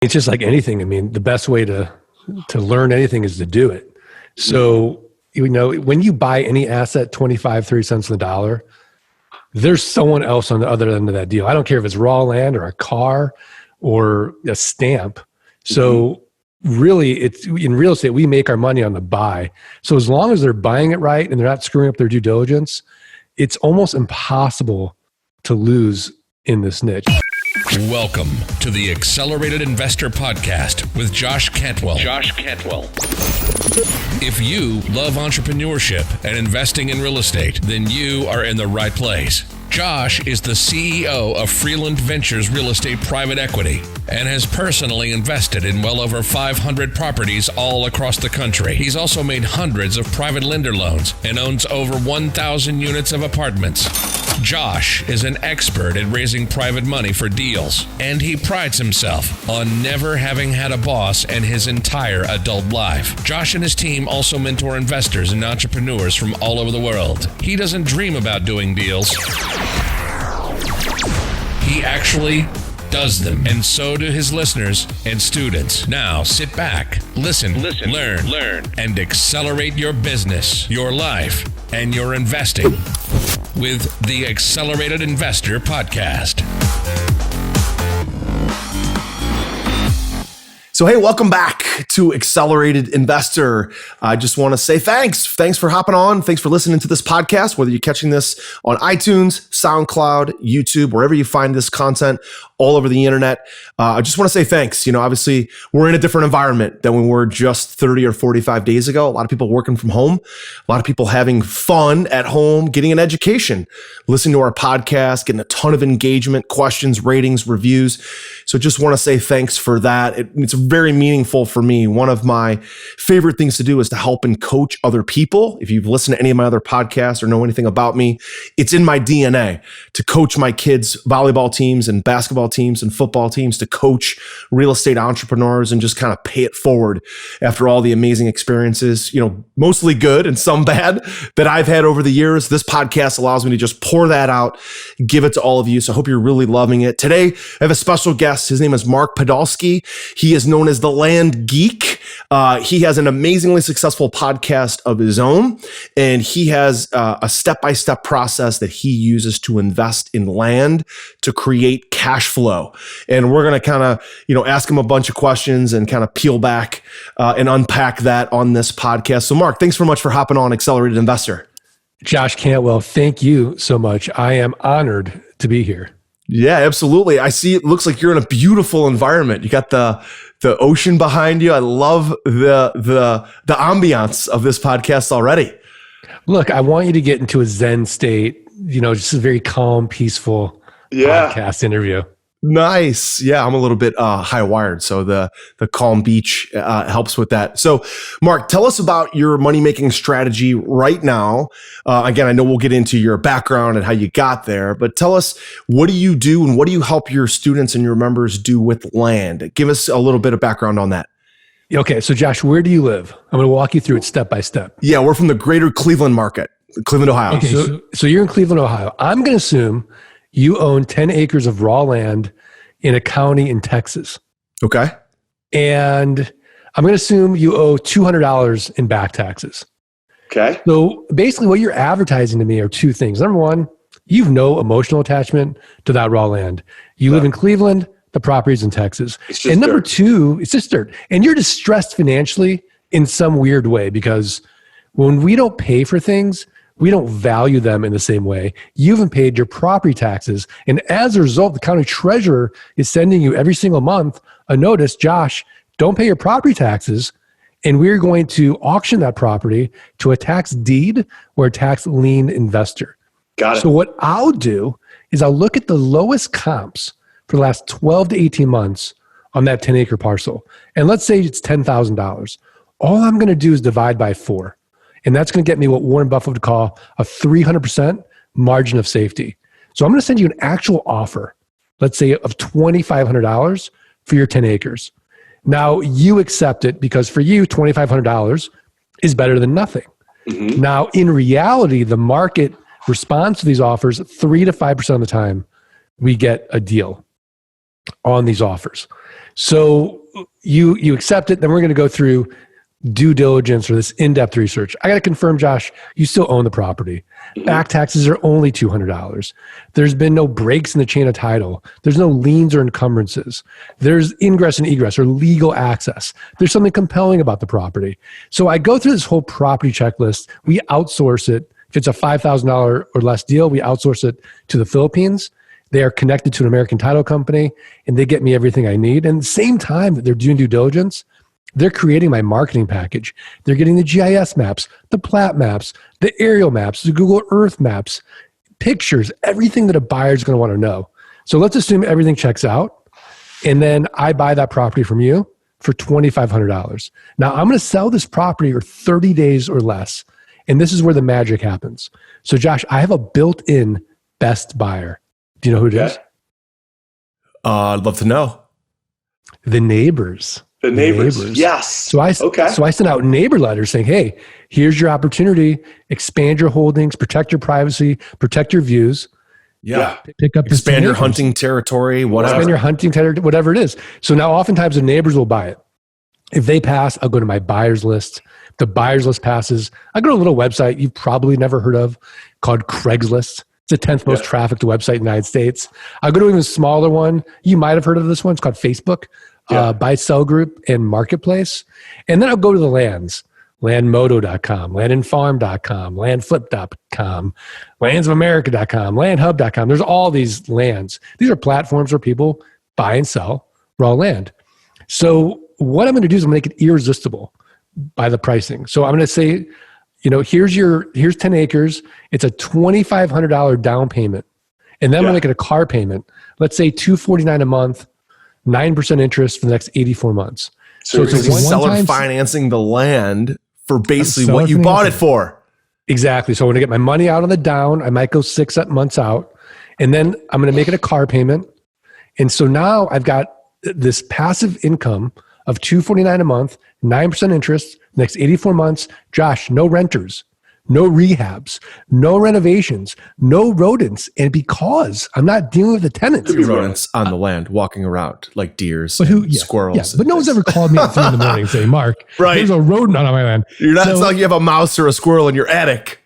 It's just like anything. I mean, the best way to learn anything is to do it. So, when you buy any asset 25, 30 cents on the dollar, there's someone else on the other end of that deal. I don't care if it's raw land or a car or a stamp. So really, it's in real estate, we make our money on the buy. So as long as they're buying it right and they're not screwing up their due diligence, it's almost impossible to lose in this niche. Welcome to the Accelerated Investor Podcast with Josh Cantwell. If you love entrepreneurship and investing in real estate, then you are in the right place. Josh is the CEO of Freeland Ventures Real Estate Private Equity and has personally invested in well over 500 properties all across the country. He's also made hundreds of private lender loans and owns over 1,000 units of apartments. Josh is an expert at raising private money for deals, and he prides himself on never having had a boss in his entire adult life. Josh and his team also mentor investors and entrepreneurs from all over the world. He doesn't dream about doing deals. He actually does them, and so do his listeners and students. Now sit back, listen, learn, and accelerate your business, your life, and your investing with the Accelerated Investor Podcast. So, hey, welcome back to Accelerated Investor. I just want to say thanks. Thanks for hopping on. Thanks for listening to this podcast, whether you're catching this on iTunes, SoundCloud, YouTube, wherever you find this content, all over the internet. I just want to say thanks. Obviously, we're in a different environment than we were just 30 or 45 days ago. A lot of people working from home, a lot of people having fun at home, getting an education, listening to our podcast, getting a ton of engagement, questions, ratings, reviews. So just want to say thanks for that. It's very meaningful for me. One of my favorite things to do is to help and coach other people. If you've listened to any of my other podcasts or know anything about me, it's in my DNA to coach my kids' volleyball teams and basketball teams and football teams, to coach real estate entrepreneurs and just kind of pay it forward after all the amazing experiences, mostly good and some bad, that I've had over the years. This podcast allows me to just pour that out, give it to all of you. So I hope you're really loving it. Today, I have a special guest. His name is Mark Podolsky. He is known as the Land Geek. He has an amazingly successful podcast of his own, and he has a step-by-step process that he uses to invest in land to create cash flow. And we're going to kind of, ask him a bunch of questions and kind of peel back and unpack that on this podcast. So Mark, thanks so much for hopping on Accelerated Investor. Josh Cantwell, thank you so much. I am honored to be here. Yeah, absolutely. I see it looks like you're in a beautiful environment. You got the ocean behind you. I love the ambiance of this podcast already. Look, I want you to get into a Zen state, just a very calm, peaceful podcast interview. Nice. Yeah, I'm a little bit high wired, so the calm beach helps with that. So, Mark, tell us about your money-making strategy right now. Again, I know we'll get into your background and how you got there, but tell us, what do you do and what do you help your students and your members do with land? Give us a little bit of background on that. Okay, so Josh, where do you live? I'm going to walk you through it step by step. Yeah, we're from the greater Cleveland market, Cleveland, Ohio. Okay, so you're in Cleveland, Ohio. I'm going to assume you own 10 acres of raw land in a county in Texas. Okay. And I'm going to assume you owe $200 in back taxes. Okay. So basically what you're advertising to me are two things. Number one, you've no emotional attachment to that raw land. You live in Cleveland, the property's in Texas. And number two, it's just dirt. And you're distressed financially in some weird way, because when we don't pay for things, we don't value them in the same way. You haven't paid your property taxes. And as a result, the county treasurer is sending you every single month a notice, Josh, don't pay your property taxes, and we're going to auction that property to a tax deed or a tax lien investor. Got it. So what I'll do is I'll look at the lowest comps for the last 12 to 18 months on that 10-acre parcel. And let's say it's $10,000. All I'm going to do is divide by 4. And that's going to get me what Warren Buffett would call a 300% margin of safety. So I'm going to send you an actual offer, let's say of $2,500 for your 10 acres. Now you accept it because for you, $2,500 is better than nothing. Mm-hmm. Now, in reality, the market responds to these offers 3 to 5% of the time we get a deal on these offers. So you accept it, then we're going to go through due diligence or this in-depth research. I got to confirm, Josh, you still own the property. Back taxes are only $200. There's been no breaks in the chain of title. There's no liens or encumbrances. There's ingress and egress or legal access. There's something compelling about the property. So I go through this whole property checklist. We outsource it. If it's a $5,000 or less deal, we outsource it to the Philippines. They are connected to an American title company, and they get me everything I need. And at the same time that they're doing due diligence, they're creating my marketing package. They're getting the GIS maps, the plat maps, the aerial maps, the Google Earth maps, pictures, everything that a buyer is going to want to know. So let's assume everything checks out, and then I buy that property from you for $2,500. Now I'm going to sell this property for 30 days or less, and this is where the magic happens. So Josh, I have a built-in best buyer. Do you know who it is? I'd love to know. The neighbors. The neighbors. Yes. So I sent out neighbor letters saying, hey, here's your opportunity. Expand your holdings, protect your privacy, protect your views. Yeah. Pick up expand your hunting territory, whatever. Expand your hunting territory, whatever it is. So now oftentimes the neighbors will buy it. If they pass, I'll go to my buyer's list. If the buyer's list passes, I go to a little website you've probably never heard of called Craigslist. It's the 10th most trafficked website in the United States. I'll go to an even smaller one. You might have heard of this one. It's called Facebook. Buy sell group and marketplace. And then I'll go to the lands, landmodo.com, landandfarm.com, landflip.com, landsofamerica.com, landhub.com. There's all these lands. These are platforms where people buy and sell raw land. So what I'm going to do is I'm going to make it irresistible by the pricing. So I'm going to say, here's 10 acres. It's a $2,500 down payment. And then I'm going to make it a car payment. Let's say $249 a month. 9% interest for the next 84 months. So it's a seller financing the land for basically what you bought it for. Exactly. So I'm going to get my money out on the down. I might go 6 months out, and then I'm going to make it a car payment. And so now I've got this passive income of $249 a month, 9% interest, next 84 months. Josh, no renters, no rehabs, no renovations, no rodents. And because I'm not dealing with the tenants. Could be rodents on the land walking around like deers, squirrels. Yeah, but no one's ever called me at 3 a.m. and saying, Mark, there's a rodent on my land. It's not like you have a mouse or a squirrel in your attic.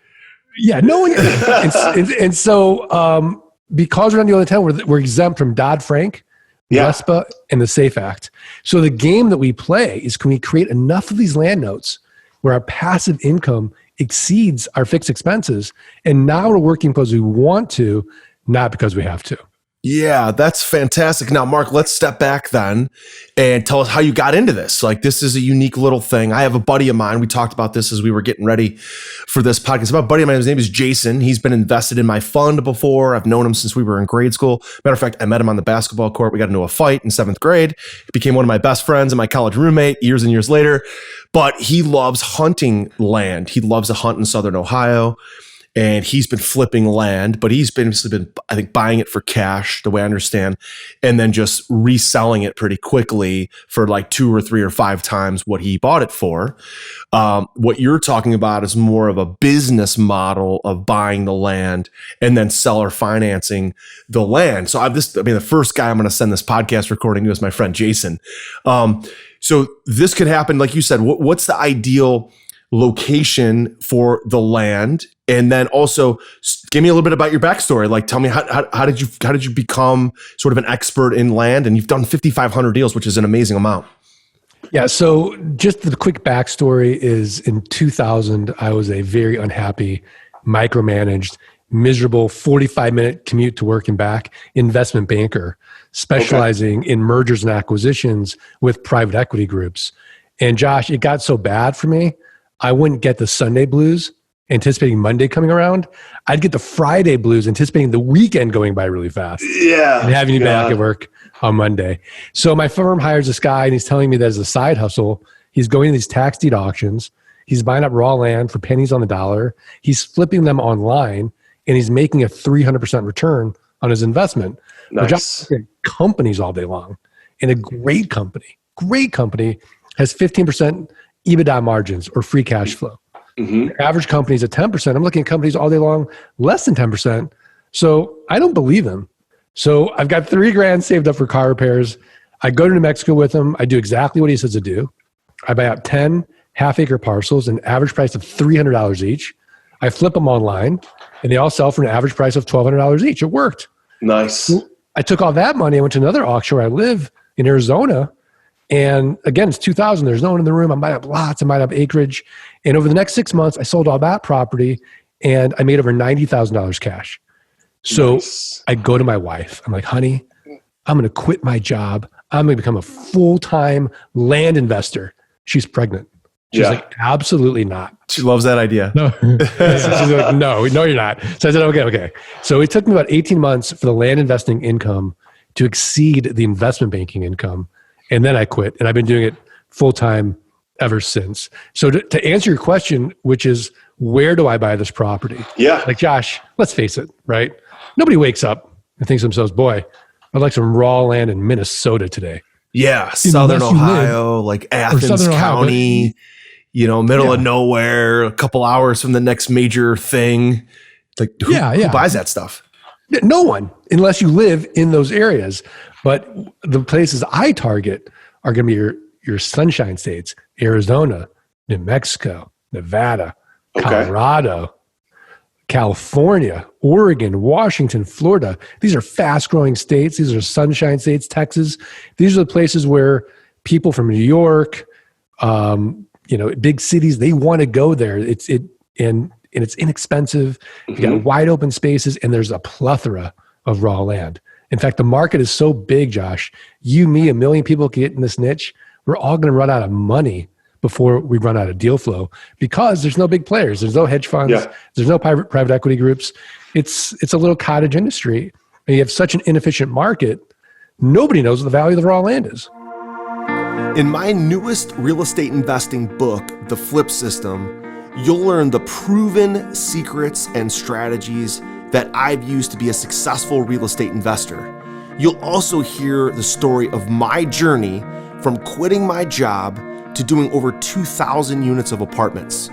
Yeah, no one. and so because we're not dealing with the tenant, we're exempt from Dodd-Frank, RESPA, and the SAFE Act. So the game that we play is, can we create enough of these land notes where our passive income exceeds our fixed expenses, and now we're working because we want to, not because we have to. Yeah, that's fantastic. Now, Mark, let's step back then and tell us how you got into this. Like, this is a unique little thing. I have a buddy of mine. We talked about this as we were getting ready for this podcast. My buddy of mine, his name is Jason. He's been invested in my fund before. I've known him since we were in grade school. Matter of fact, I met him on the basketball court. We got into a fight in 7th grade. He became one of my best friends and my college roommate years and years later. But he loves hunting land. He loves to hunt in Southern Ohio. And he's been flipping land, but he's been, I think, buying it for cash, the way I understand, and then just reselling it pretty quickly for like 2 or 3 or 5 times what he bought it for. What you're talking about is more of a business model of buying the land and then seller financing the land. So the first guy I'm going to send this podcast recording to is my friend Jason. So this could happen, like you said. What's the ideal location for the land? And then also give me a little bit about your backstory. Like, tell me how did you become sort of an expert in land? And you've done 5,500 deals, which is an amazing amount. Yeah. So just the quick backstory is, in 2000, I was a very unhappy, micromanaged, miserable 45-minute commute to work and back investment banker, specializing in mergers and acquisitions with private equity groups. And Josh, it got so bad for me, I wouldn't get the Sunday blues anticipating Monday coming around. I'd get the Friday blues anticipating the weekend going by really fast. Yeah. And having to be back at work on Monday. So my firm hires this guy, and he's telling me that as a side hustle, he's going to these tax deed auctions. He's buying up raw land for pennies on the dollar. He's flipping them online, and he's making a 300% return on his investment. Nice. Companies all day long. And a great company has 15% EBITDA margins or free cash flow. Mm-hmm. The average company is at 10%. I'm looking at companies all day long, less than 10%. So I don't believe him. So I've got $3,000 saved up for car repairs. I go to New Mexico with him. I do exactly what he says to do. I buy out 10 half-acre parcels, an average price of $300 each. I flip them online, and they all sell for an average price of $1,200 each. It worked. Nice. I took all that money. I went to another auction where I live in Arizona. And again, it's 2000. There's no one in the room. I might have lots. I might have acreage. And over the next 6 months, I sold all that property, and I made over $90,000 cash. So nice. I go to my wife. I'm like, honey, I'm going to quit my job. I'm going to become a full-time land investor. She's pregnant. She's like, absolutely not. She loves that idea. No. She's like, no, you're not. So I said, okay. So it took me about 18 months for the land investing income to exceed the investment banking income. And then I quit. And I've been doing it full-time ever since. So to answer your question, which is, where do I buy this property? Yeah. Like, Josh, let's face it, right? Nobody wakes up and thinks to themselves, boy, I'd like some raw land in Minnesota today. Yeah. Southern Ohio, like Athens County, middle of nowhere, a couple hours from the next major thing. Like, who buys that stuff? No one, unless you live in those areas. But the places I target are going to be your sunshine states: Arizona, New Mexico, Nevada, Colorado, California, Oregon, Washington, Florida. These are fast-growing states. These are sunshine states. Texas. These are the places where people from New York, big cities, they want to go there. It's inexpensive. You got wide open spaces, and there's a plethora of raw land. In fact, the market is so big, Josh. You, me, 1 million people get in this niche. We're all going to run out of money before we run out of deal flow, because there's no big players. There's no hedge funds. Yeah. There's no private equity groups. It's a little cottage industry. And you have such an inefficient market, nobody knows what the value of the raw land is. In my newest real estate investing book, The Flip System, you'll learn the proven secrets and strategies that I've used to be a successful real estate investor. You'll also hear the story of my journey from quitting my job to doing over 2,000 units of apartments.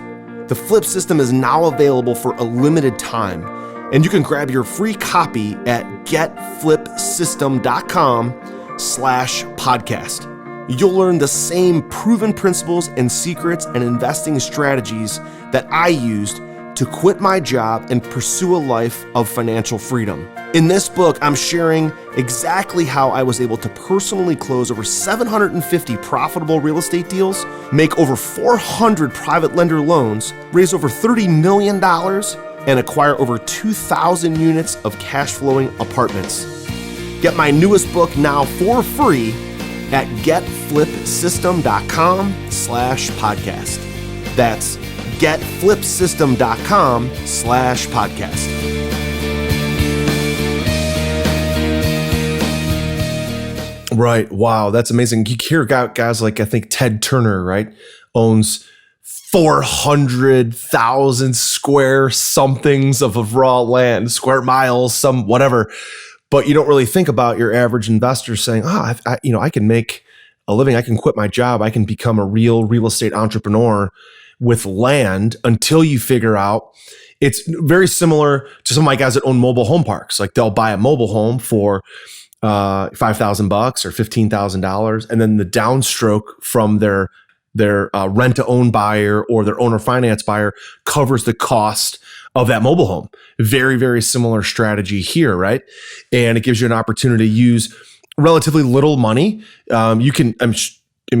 The Flip System is now available for a limited time, and you can grab your free copy at getflipsystem.com/podcast. You'll learn the same proven principles and secrets and investing strategies that I used to quit my job and pursue a life of financial freedom. In this book, I'm sharing exactly how I was able to personally close over 750 profitable real estate deals, make over 400 private lender loans, raise over $30 million, and acquire over 2,000 units of cash flowing apartments. Get my newest book now for free at getflipsystem.com/podcast. That's getflipsystem.com/podcast. Right. Wow. That's amazing. You hear guys like, I think Ted Turner, right, owns 400,000 square somethings of raw land, square miles, some whatever. But you don't really think about your average investor saying, I can make a living. I can quit my job. I can become a real estate entrepreneur with land, until you figure out. It's very similar to some of my guys that own mobile home parks. Like, they'll buy a mobile home for $5,000 or $15,000, and then the downstroke from their rent to own buyer or their owner finance buyer covers the cost of that mobile home. Very, very similar strategy here, right? And it gives you an opportunity to use relatively little money.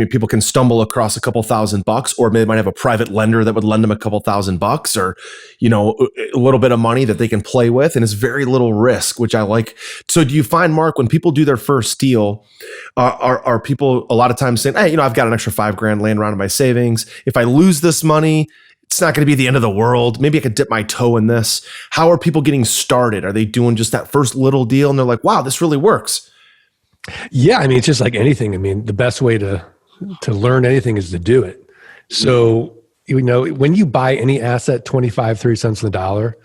People can stumble across a couple $1,000, or they might have a private lender that would lend them a couple $1,000, or, a little bit of money that they can play with. And it's very little risk, which I like. So do you find, Mark, when people do their first deal, are people a lot of times saying, hey, I've got an extra $5,000 laying around in my savings. If I lose this money, it's not going to be the end of the world. Maybe I could dip my toe in this. How are people getting started? Are they doing just that first little deal and they're like, wow, this really works? Yeah. It's just like anything. The best way to learn anything is to do it. So, when you buy any asset 25, 30 cents on the dollar,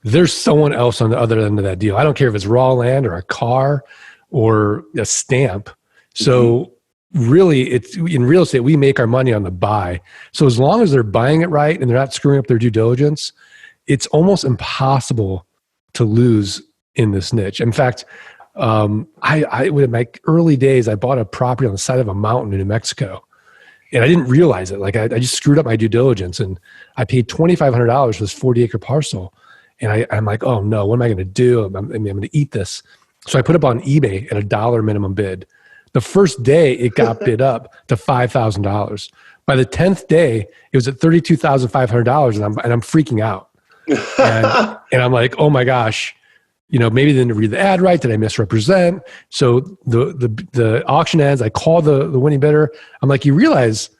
there's someone else on the other end of that deal. I don't care if it's raw land or a car or a stamp. So really, it's in real estate, we make our money on the buy. So as long as they're buying it right and they're not screwing up their due diligence, it's almost impossible to lose in this niche. In fact, In my early days, I bought a property on the side of a mountain in New Mexico, and I didn't realize it. Like I just screwed up my due diligence, and I paid $2,500 for this 40-acre parcel. And I'm like, oh no, what am I going to do? I'm going to eat this. So I put it on eBay at $1 minimum bid. The first day it got bid up to $5,000. By the 10th day, it was at $32,500, and I'm freaking out. And I'm like, oh my gosh, maybe they didn't read the ad right. Did I misrepresent? So the auction ends. I call the winning bidder. I'm like, you realize,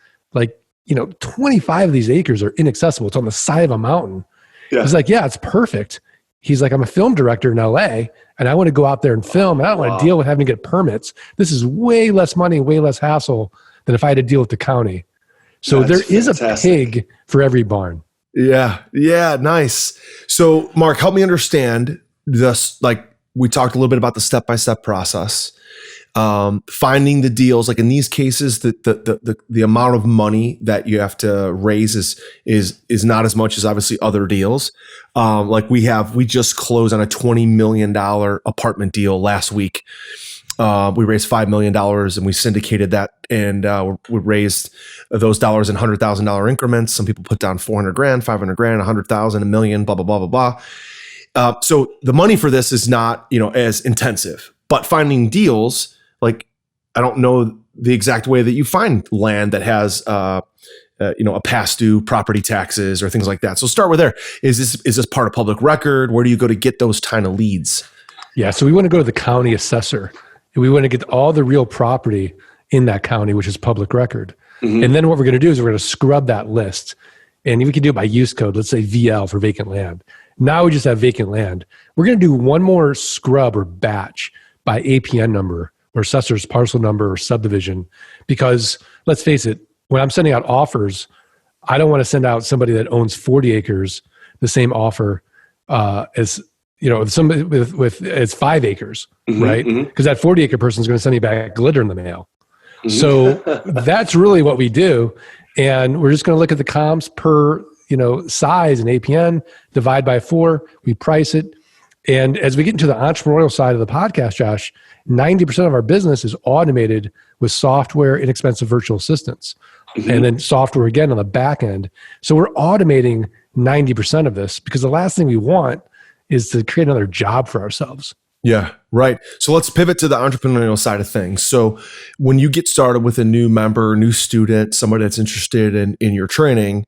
25 of these acres are inaccessible. It's on the side of a mountain. Yeah. He's like, yeah, it's perfect. He's like, I'm a film director in LA, and I want to go out there and film, and I don't want to deal with having to get permits. This is way less money, way less hassle than if I had to deal with the county. So there is a pig for every barn. Yeah. Yeah. Nice. So Mark, help me understand this. Like we talked a little bit about the step-by-step process, finding the deals. Like in these cases, the amount of money that you have to raise is not as much as obviously other deals. Like we just closed on a $20 million apartment deal last week. We raised $5 million and we syndicated that, and we raised those dollars in $100,000 increments. Some people put down $400,000, $500,000, $100,000, $1 million, blah, blah, blah, blah, blah. So the money for this is not, as intensive, but finding deals, like, I don't know the exact way that you find land that has, a past due property taxes or things like that. So start with there. Is this part of public record? Where do you go to get those kind of leads? Yeah. So we want to go to the county assessor. We want to get all the real property in that county, which is public record. Mm-hmm. And then what we're going to do is we're going to scrub that list. And we can do it by use code. Let's say VL for vacant land. Now we just have vacant land. We're going to do one more scrub or batch by APN number or assessor's parcel number or subdivision. Because let's face it, when I'm sending out offers, I don't want to send out somebody that owns 40 acres, the same offer as somebody with it's 5 acres, mm-hmm, right? Because that 40-acre person is going to send me back glitter in the mail. Mm-hmm. So that's really what we do. And we're just going to look at the comps per, size and APN, divide by 4, we price it. And as we get into the entrepreneurial side of the podcast, Josh, 90% of our business is automated with software, inexpensive virtual assistants, mm-hmm, and then software again on the back end. So we're automating 90% of this because the last thing we want is to create another job for ourselves. Yeah, right. So let's pivot to the entrepreneurial side of things. So when you get started with a new member, new student, somebody that's interested in your training,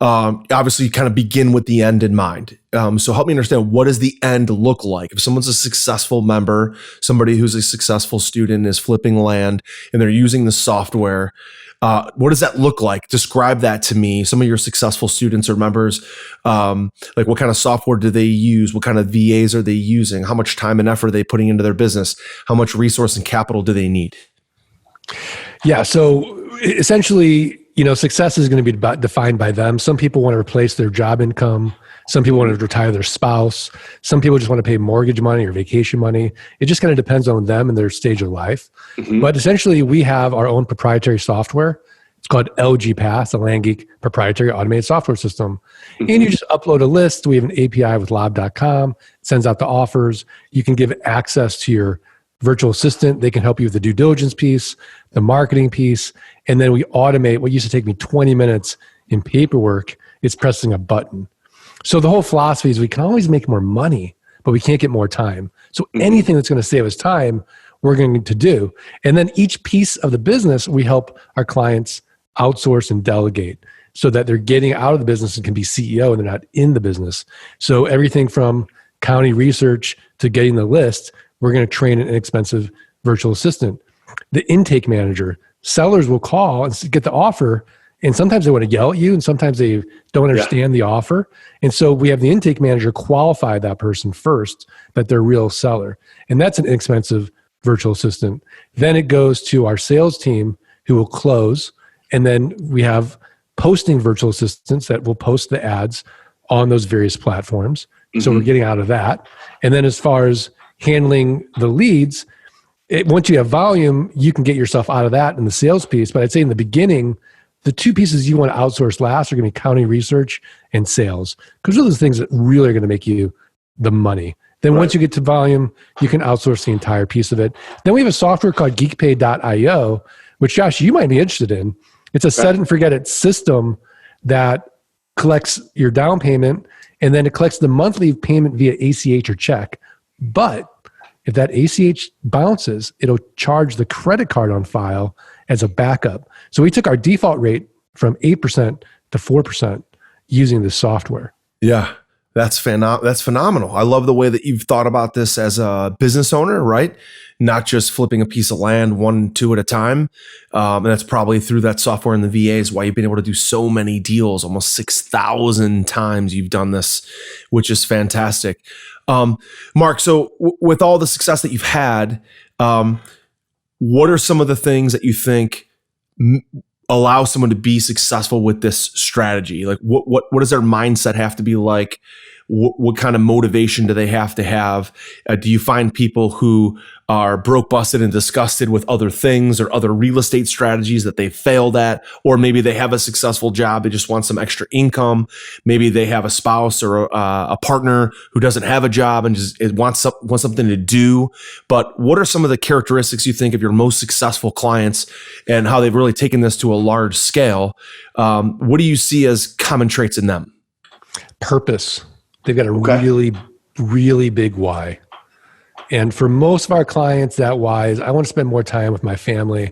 obviously you kind of begin with the end in mind. So help me understand, what does the end look like? If someone's a successful member, somebody who's a successful student is flipping land and they're using the software, what does that look like? Describe that to me. Some of your successful students or members, like what kind of software do they use? What kind of VAs are they using? How much time and effort are they putting into their business? How much resource and capital do they need? Yeah. So essentially, success is going to be defined by them. Some people want to replace their job income. Some people want to retire their spouse. Some people just want to pay mortgage money or vacation money. It just kind of depends on them and their stage of life. Mm-hmm. But essentially, we have our own proprietary software. It's called LG Pass, the Land Geek proprietary automated software system. Mm-hmm. And you just upload a list. We have an API with lob.com. It sends out the offers. You can give access to your virtual assistant. They can help you with the due diligence piece, the marketing piece. And then we automate what used to take me 20 minutes in paperwork. It's pressing a button. So the whole philosophy is we can always make more money, but we can't get more time. So anything that's going to save us time, we're going to do. And then each piece of the business, we help our clients outsource and delegate so that they're getting out of the business and can be CEO and they're not in the business. So everything from county research to getting the list, we're going to train an inexpensive virtual assistant. The intake manager, sellers will call and get the offer. And sometimes they want to yell at you and sometimes they don't understand the offer. And so we have the intake manager qualify that person first, that they're a real seller. And that's an inexpensive virtual assistant. Then it goes to our sales team who will close. And then we have posting virtual assistants that will post the ads on those various platforms. Mm-hmm. So we're getting out of that. And then as far as handling the leads, once you have volume, you can get yourself out of that in the sales piece. But I'd say in the beginning, the 2 pieces you want to outsource last are going to be county research and sales, because those are the things that really are going to make you the money. Then once you get to volume, you can outsource the entire piece of it. Then we have a software called geekpay.io, which Josh, you might be interested in. It's a set and forget it system that collects your down payment, and then it collects the monthly payment via ACH or check. But if that ACH bounces, it'll charge the credit card on file as a backup. So we took our default rate from 8% to 4% using this software. Yeah, that's phenomenal. I love the way that you've thought about this as a business owner, right? Not just flipping a piece of land 1-2 at a time. And that's probably through that software in the VAs why you've been able to do so many deals, almost 6,000 times you've done this, which is fantastic. Mark, so with all the success that you've had, what are some of the things that you think allow someone to be successful with this strategy? Like what does their mindset have to be like? What kind of motivation do they have to have? Do you find people who are broke, busted, and disgusted with other things or other real estate strategies that they failed at? Or maybe they have a successful job, they just want some extra income. Maybe they have a spouse or a partner who doesn't have a job and just wants something to do. But what are some of the characteristics you think of your most successful clients and how they've really taken this to a large scale? What do you see as common traits in them? Purpose. They've got a really, really big why. And for most of our clients, that why is I want to spend more time with my family,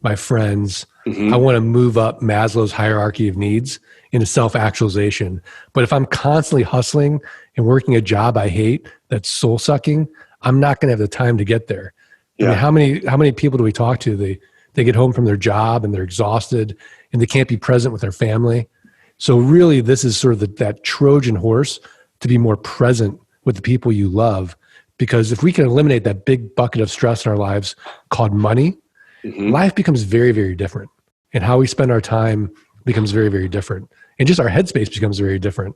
my friends. I want to move up Maslow's hierarchy of needs into self-actualization. But if I'm constantly hustling and working a job I hate that's soul-sucking, I'm not going to have the time to get there. Yeah. I mean, how many people do we talk to? They get home from their job and they're exhausted and they can't be present with their family. So really, this is sort of that Trojan horse to be more present with the people you love. Because if we can eliminate that big bucket of stress in our lives called money, life becomes very, very different. And how we spend our time becomes very, very different. And just our headspace becomes very different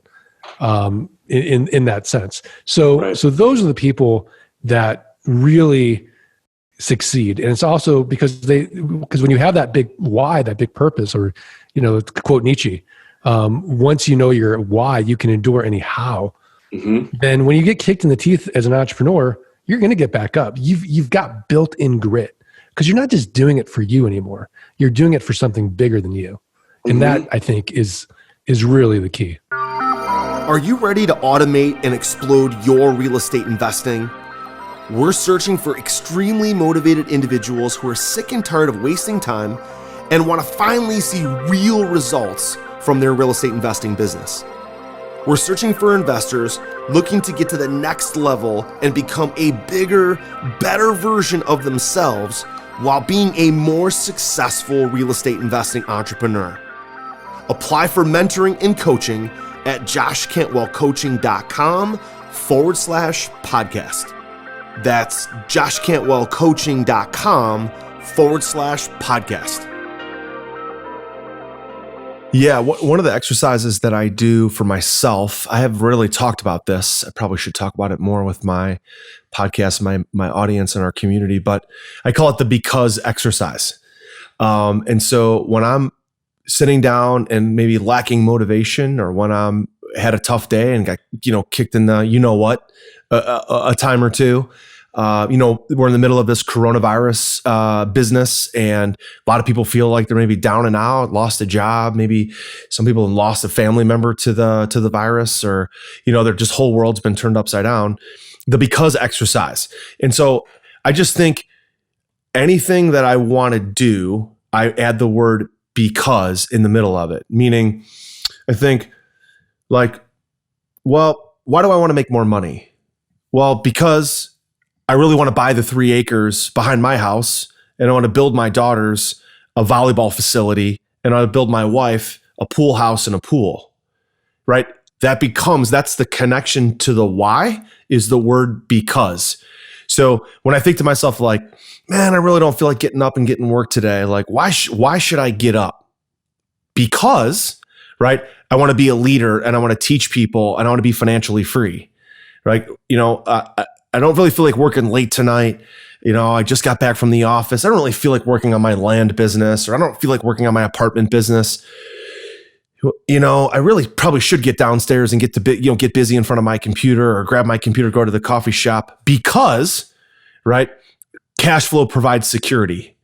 in that sense. So those are the people that really succeed. And it's also because when you have that big why, that big purpose, or, to quote Nietzsche, once you know your why, you can endure any how. Then when you get kicked in the teeth as an entrepreneur, you're going to get back up. You've got built-in grit because you're not just doing it for you anymore. You're doing it for something bigger than you. And that, I think, is really the key. Are you ready to automate and explode your real estate investing? We're searching for extremely motivated individuals who are sick and tired of wasting time and want to finally see real results from their real estate investing business. We're searching for investors looking to get to the next level and become a bigger, better version of themselves while being a more successful real estate investing entrepreneur. Apply for mentoring and coaching at joshcantwellcoaching.com/podcast. That's joshcantwellcoaching.com/podcast. Yeah, one of the exercises that I do for myself, I have rarely talked about this. I probably should talk about it more with my podcast, my audience and our community, but I call it the because exercise. And so when I'm sitting down and maybe lacking motivation, or when I'm had a tough day and got, kicked in the, a time or two, we're in the middle of this coronavirus business, and a lot of people feel like they're maybe down and out, lost a job. Maybe some people have lost a family member to the virus, or, their just whole world's been turned upside down. The because exercise. And so I just think anything that I want to do, I add the word because in the middle of it. Meaning I think like, well, why do I want to make more money? Well, because I really want to buy the 3 acres behind my house, and I want to build my daughters a volleyball facility, and I want to build my wife a pool house and a pool, right? That's the connection to the why, is the word because. So when I think to myself like, man, I really don't feel like getting up and getting work today. Like, why should I get up? Because, right? I want to be a leader, and I want to teach people, and I want to be financially free, right? I don't really feel like working late tonight. I just got back from the office. I don't really feel like working on my land business, or I don't feel like working on my apartment business. I really probably should get downstairs and get busy in front of my computer or grab my computer, go to the coffee shop because, right, cash flow provides security,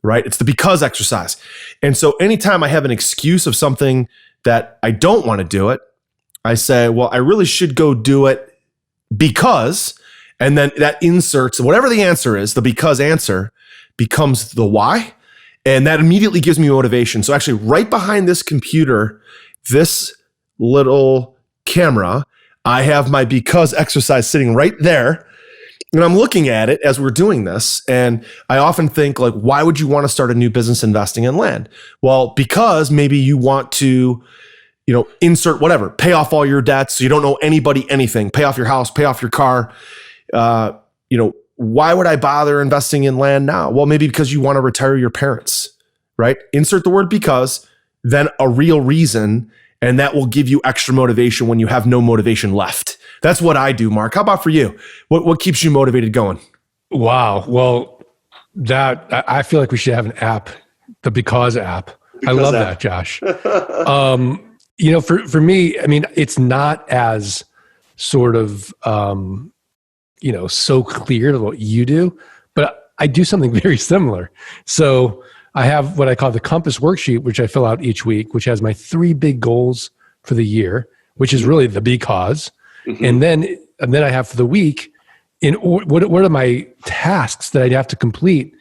right? It's the because exercise. And so anytime I have an excuse of something that I don't want to do it, I say, well, I really should go do it because, and then that inserts whatever the answer is, the because answer becomes the why. And that immediately gives me motivation. So actually right behind this computer, this little camera, I have my because exercise sitting right there. And I'm looking at it as we're doing this. And I often think, like, why would you want to start a new business investing in land? Well, because maybe you want to, insert whatever, pay off all your debts. So you don't owe anybody anything, pay off your house, pay off your car. Why would I bother investing in land now? Well, maybe because you want to retire your parents, right? Insert the word because, then a real reason, and that will give you extra motivation when you have no motivation left. That's what I do, Mark. How about for you? What keeps you motivated going? Wow. Well, I feel like we should have an app, the Because app. I love that, Josh. For me, I mean, it's not as sort of, so clear to what you do, but I do something very similar. So I have what I call the Compass worksheet, which I fill out each week, which has my 3 big goals for the year, which is really the because. Mm-hmm. And then I have for the week, what are my tasks that I'd have to complete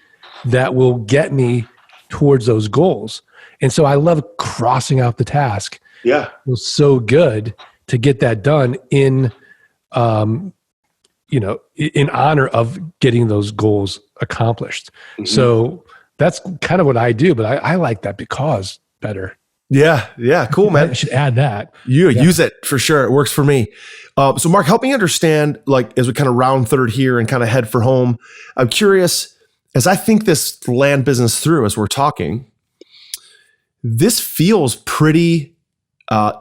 that will get me towards those goals? And so I love crossing out the task. Yeah. It was so good to get that done in honor of getting those goals accomplished. Mm-hmm. So that's kind of what I do, but I like that because better. Yeah. Cool, man. I should add that. Use it for sure. It works for me. So Mark, help me understand, like, as we kind of round third here and kind of head for home, I'm curious, as I think this land business through, as we're talking, this feels pretty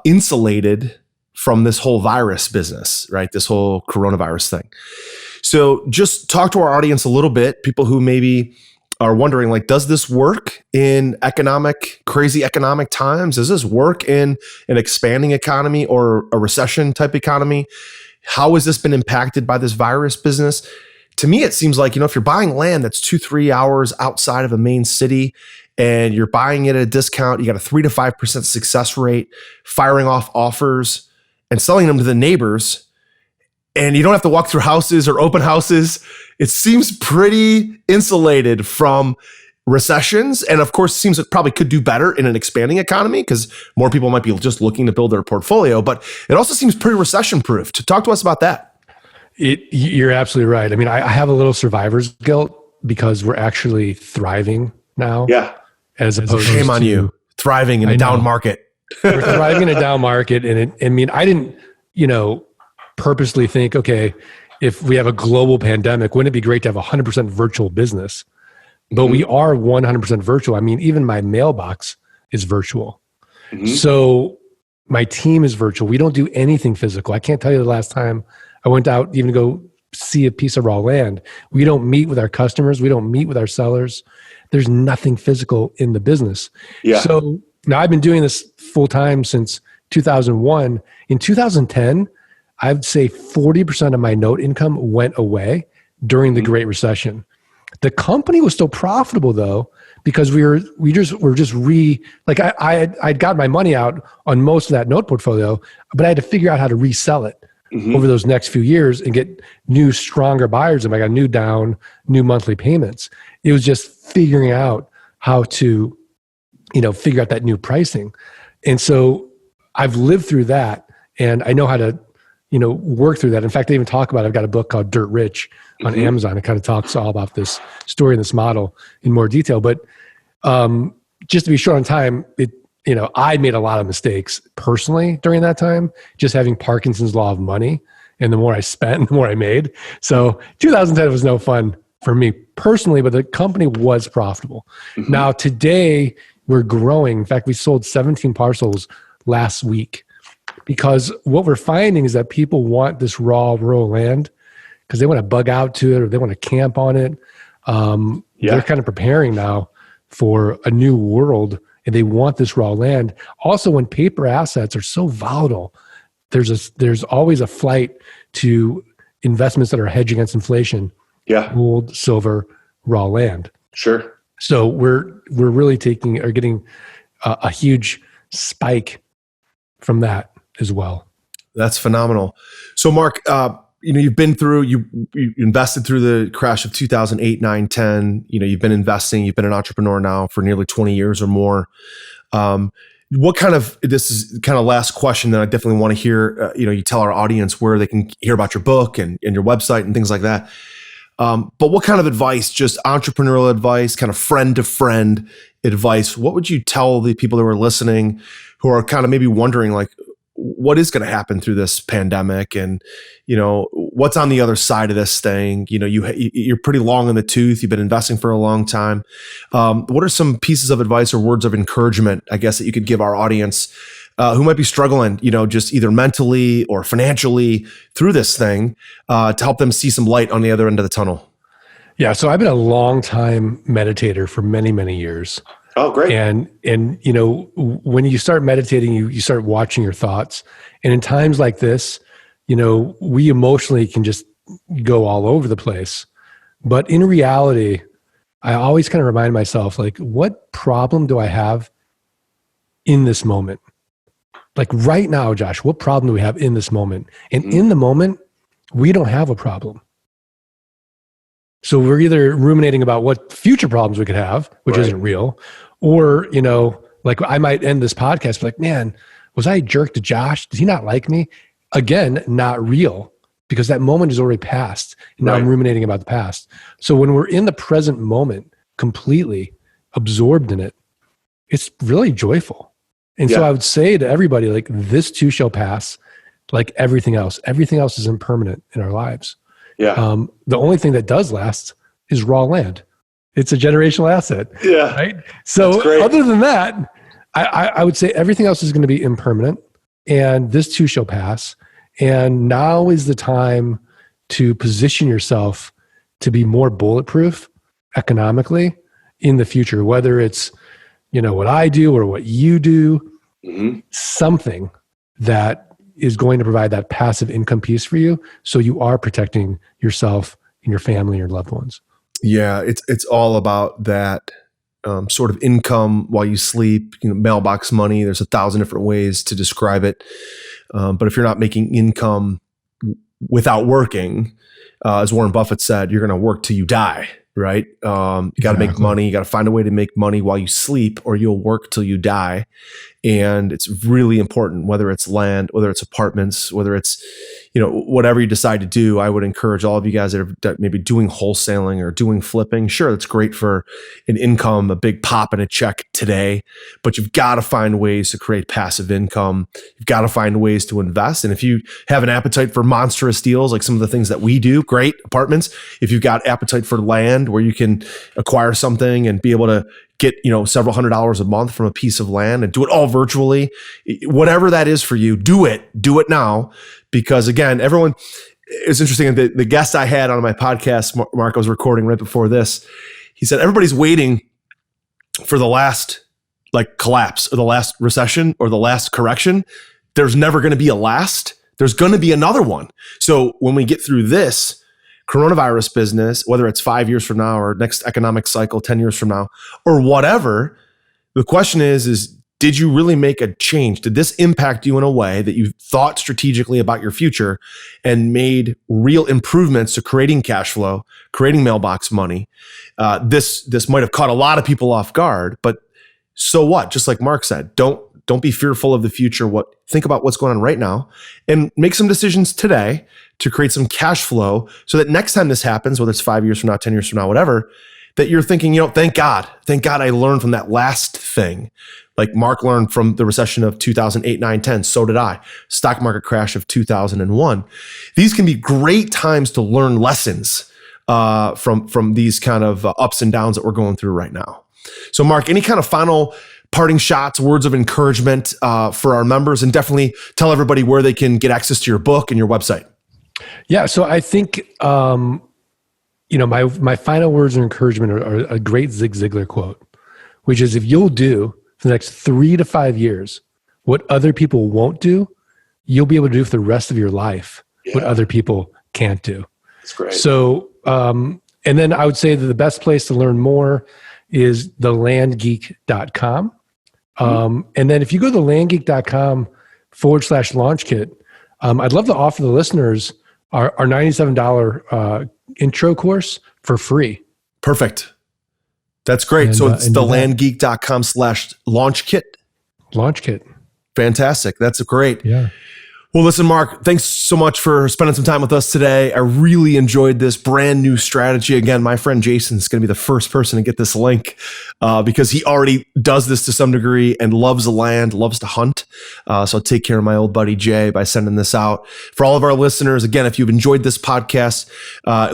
insulated from this whole virus business, right? This whole coronavirus thing. So just talk to our audience a little bit, people who maybe are wondering, like, does this work in crazy economic times? Does this work in an expanding economy or a recession type economy? How has this been impacted by this virus business? To me, it seems like, if you're buying land that's 2-3 hours outside of a main city and you're buying it at a discount, you got a 3 to 5% success rate, firing off offers and selling them to the neighbors, and you don't have to walk through houses or open houses. It seems pretty insulated from recessions. And of course, it seems it probably could do better in an expanding economy because more people might be just looking to build their portfolio. But it also seems pretty recession proof. Talk to us about that. You're absolutely right. I mean, I have a little survivor's guilt because we're actually thriving now. Yeah. As opposed shame on you. Thriving in a down market. We're thriving in a down market. And I didn't, purposely think, okay, if we have a global pandemic, wouldn't it be great to have 100% virtual business? But we are 100% virtual. I mean, even my mailbox is virtual. Mm-hmm. So my team is virtual. We don't do anything physical. I can't tell you the last time I went out even to go see a piece of raw land. We don't meet with our customers. We don't meet with our sellers. There's nothing physical in the business. Yeah. So now I've been doing this full time since 2001. In 2010, I'd say 40% of my note income went away during the Great Recession. The company was still profitable though, because I'd got my money out on most of that note portfolio, but I had to figure out how to resell it over those next few years and get new, stronger buyers. And I got new monthly payments. It was just figuring out how to, figure out that new pricing. And so I've lived through that and I know how to, work through that. In fact, I even talk about it. I've got a book called Dirt Rich on Amazon. It kind of talks all about this story and this model in more detail. But just to be short on time, I made a lot of mistakes personally during that time, just having Parkinson's law of money. And the more I spent, the more I made. So 2010 was no fun for me personally, but the company was profitable. Mm-hmm. Now today we're growing. In fact, we sold 17 parcels last week. Because what we're finding is that people want this raw rural land because they want to bug out to it or they want to camp on it. They're kind of preparing now for a new world and they want this raw land. Also, when paper assets are so volatile, there's always a flight to investments that are hedged against inflation. Yeah. Gold, silver, raw land. Sure. So we're really getting a huge spike from that as well. That's phenomenal. So Mark, you've been through, you invested through the crash of 2008, 9, 10. You've been investing, you've been an entrepreneur now for nearly 20 years or more. This is kind of last question that I definitely want to hear, you tell our audience where they can hear about your book and your website and things like that. But what kind of advice, just entrepreneurial advice, kind of friend to friend advice, what would you tell the people who are listening who are kind of maybe wondering like, what is going to happen through this pandemic and, what's on the other side of this thing? You're pretty long in the tooth. You've been investing for a long time. What are some pieces of advice or words of encouragement, I guess, that you could give our audience who might be struggling, just either mentally or financially through this thing to help them see some light on the other end of the tunnel? Yeah. So I've been a long time meditator for many, many years. Oh, great. And when you start meditating, you start watching your thoughts. And in times like this, we emotionally can just go all over the place. But in reality, I always kind of remind myself, like, what problem do I have in this moment? Like right now, Josh, what problem do we have in this moment? And in the moment, we don't have a problem. So we're either ruminating about what future problems we could have, which isn't real, or, like I might end this podcast like, man, was I a jerk to Josh? Did he not like me? Again, not real, because that moment is already past. And now I'm ruminating about the past. So when we're in the present moment, completely absorbed in it, it's really joyful. And so I would say to everybody, like, this too shall pass, like everything else. Everything else is impermanent in our lives. Yeah. The only thing that does last is raw land. It's a generational asset. Yeah. Right. So other than that, I would say everything else is going to be impermanent and this too shall pass. And now is the time to position yourself to be more bulletproof economically in the future, whether it's, what I do or what you do, something that is going to provide that passive income piece for you. So you are protecting yourself and your family, your loved ones. Yeah. It's all about that sort of income while you sleep, mailbox money. There's 1,000 different ways to describe it. But if you're not making income without working, as Warren Buffett said, you're going to work till you die. Right. You got to make money. You got to find a way to make money while you sleep, or you'll work till you die. And it's really important, whether it's land, whether it's apartments, whether it's, whatever you decide to do. I would encourage all of you guys that are maybe doing wholesaling or doing flipping. Sure, that's great for an income, a big pop and a check today, but you've got to find ways to create passive income. You've got to find ways to invest. And if you have an appetite for monstrous deals, like some of the things that we do, great, apartments. If you've got appetite for land where you can acquire something and be able to get, several $100s a month from a piece of land and do it all virtually, whatever that is for you, do it now. Because again, it's interesting. The guest I had on my podcast, Mark, I was recording right before this, he said, everybody's waiting for the last collapse or the last recession or the last correction. There's never going to be a last. There's going to be another one. So when we get through this coronavirus business, whether it's 5 years from now or next economic cycle, 10 years from now, or whatever, the question is did you really make a change? Did this impact you in a way that you thought strategically about your future and made real improvements to creating cash flow, creating mailbox money? This might have caught a lot of people off guard, but so what? Just like Mark said, don't be fearful of the future. Think about what's going on right now and make some decisions today to create some cash flow so that next time this happens, whether it's 5 years from now, 10 years from now, whatever, that you're thinking, thank God I learned from that last thing. Like Mark learned from the recession of 2008, 9, 10. So did I. Stock market crash of 2001. These can be great times to learn lessons from these kind of ups and downs that we're going through right now. So Mark, any kind of final parting shots, words of encouragement for our members, and definitely tell everybody where they can get access to your book and your website. Yeah. So I think, my final words of encouragement are a great Zig Ziglar quote. which is if you'll do for the next 3 to 5 years what other people won't do, you'll be able to do for the rest of your life what other people can't do. That's great. So, and then I would say that the best place to learn more is the landgeek.com. And then if you go to the landgeek.com/launch kit, I'd love to offer the listeners our $97 intro course for free. Perfect. That's great. So it's the landgeek.com/launch kit. Launch kit. Fantastic. That's great. Yeah. Well, listen, Mark, thanks so much for spending some time with us today. I really enjoyed this brand new strategy. Again, my friend Jason is going to be the first person to get this link because he already does this to some degree and loves the land, loves to hunt. So I'll take care of my old buddy Jay by sending this out. For all of our listeners, again, if you've enjoyed this podcast,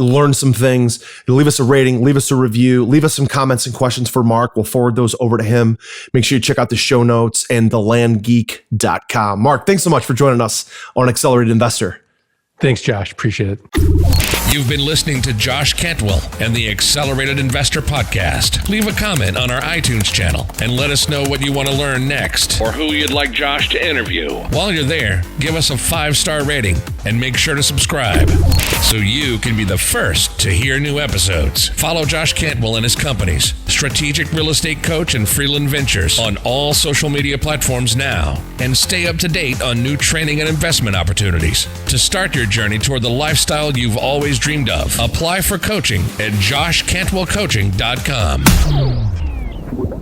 learned some things, leave us a rating, leave us a review, leave us some comments and questions for Mark. We'll forward those over to him. Make sure you check out the show notes and thelandgeek.com. Mark, thanks so much for joining us on Accelerated Investor. Thanks, Josh. Appreciate it. You've been listening to Josh Cantwell and the Accelerated Investor Podcast. Leave a comment on our iTunes channel and let us know what you want to learn next or who you'd like Josh to interview. While you're there, give us a 5-star rating and make sure to subscribe so you can be the first to hear new episodes. Follow Josh Cantwell and his companies, Strategic Real Estate Coach and Freeland Ventures, on all social media platforms now, and stay up to date on new training and investment opportunities. To start your journey toward the lifestyle you've always dreamed of, apply for coaching at joshcantwellcoaching.com.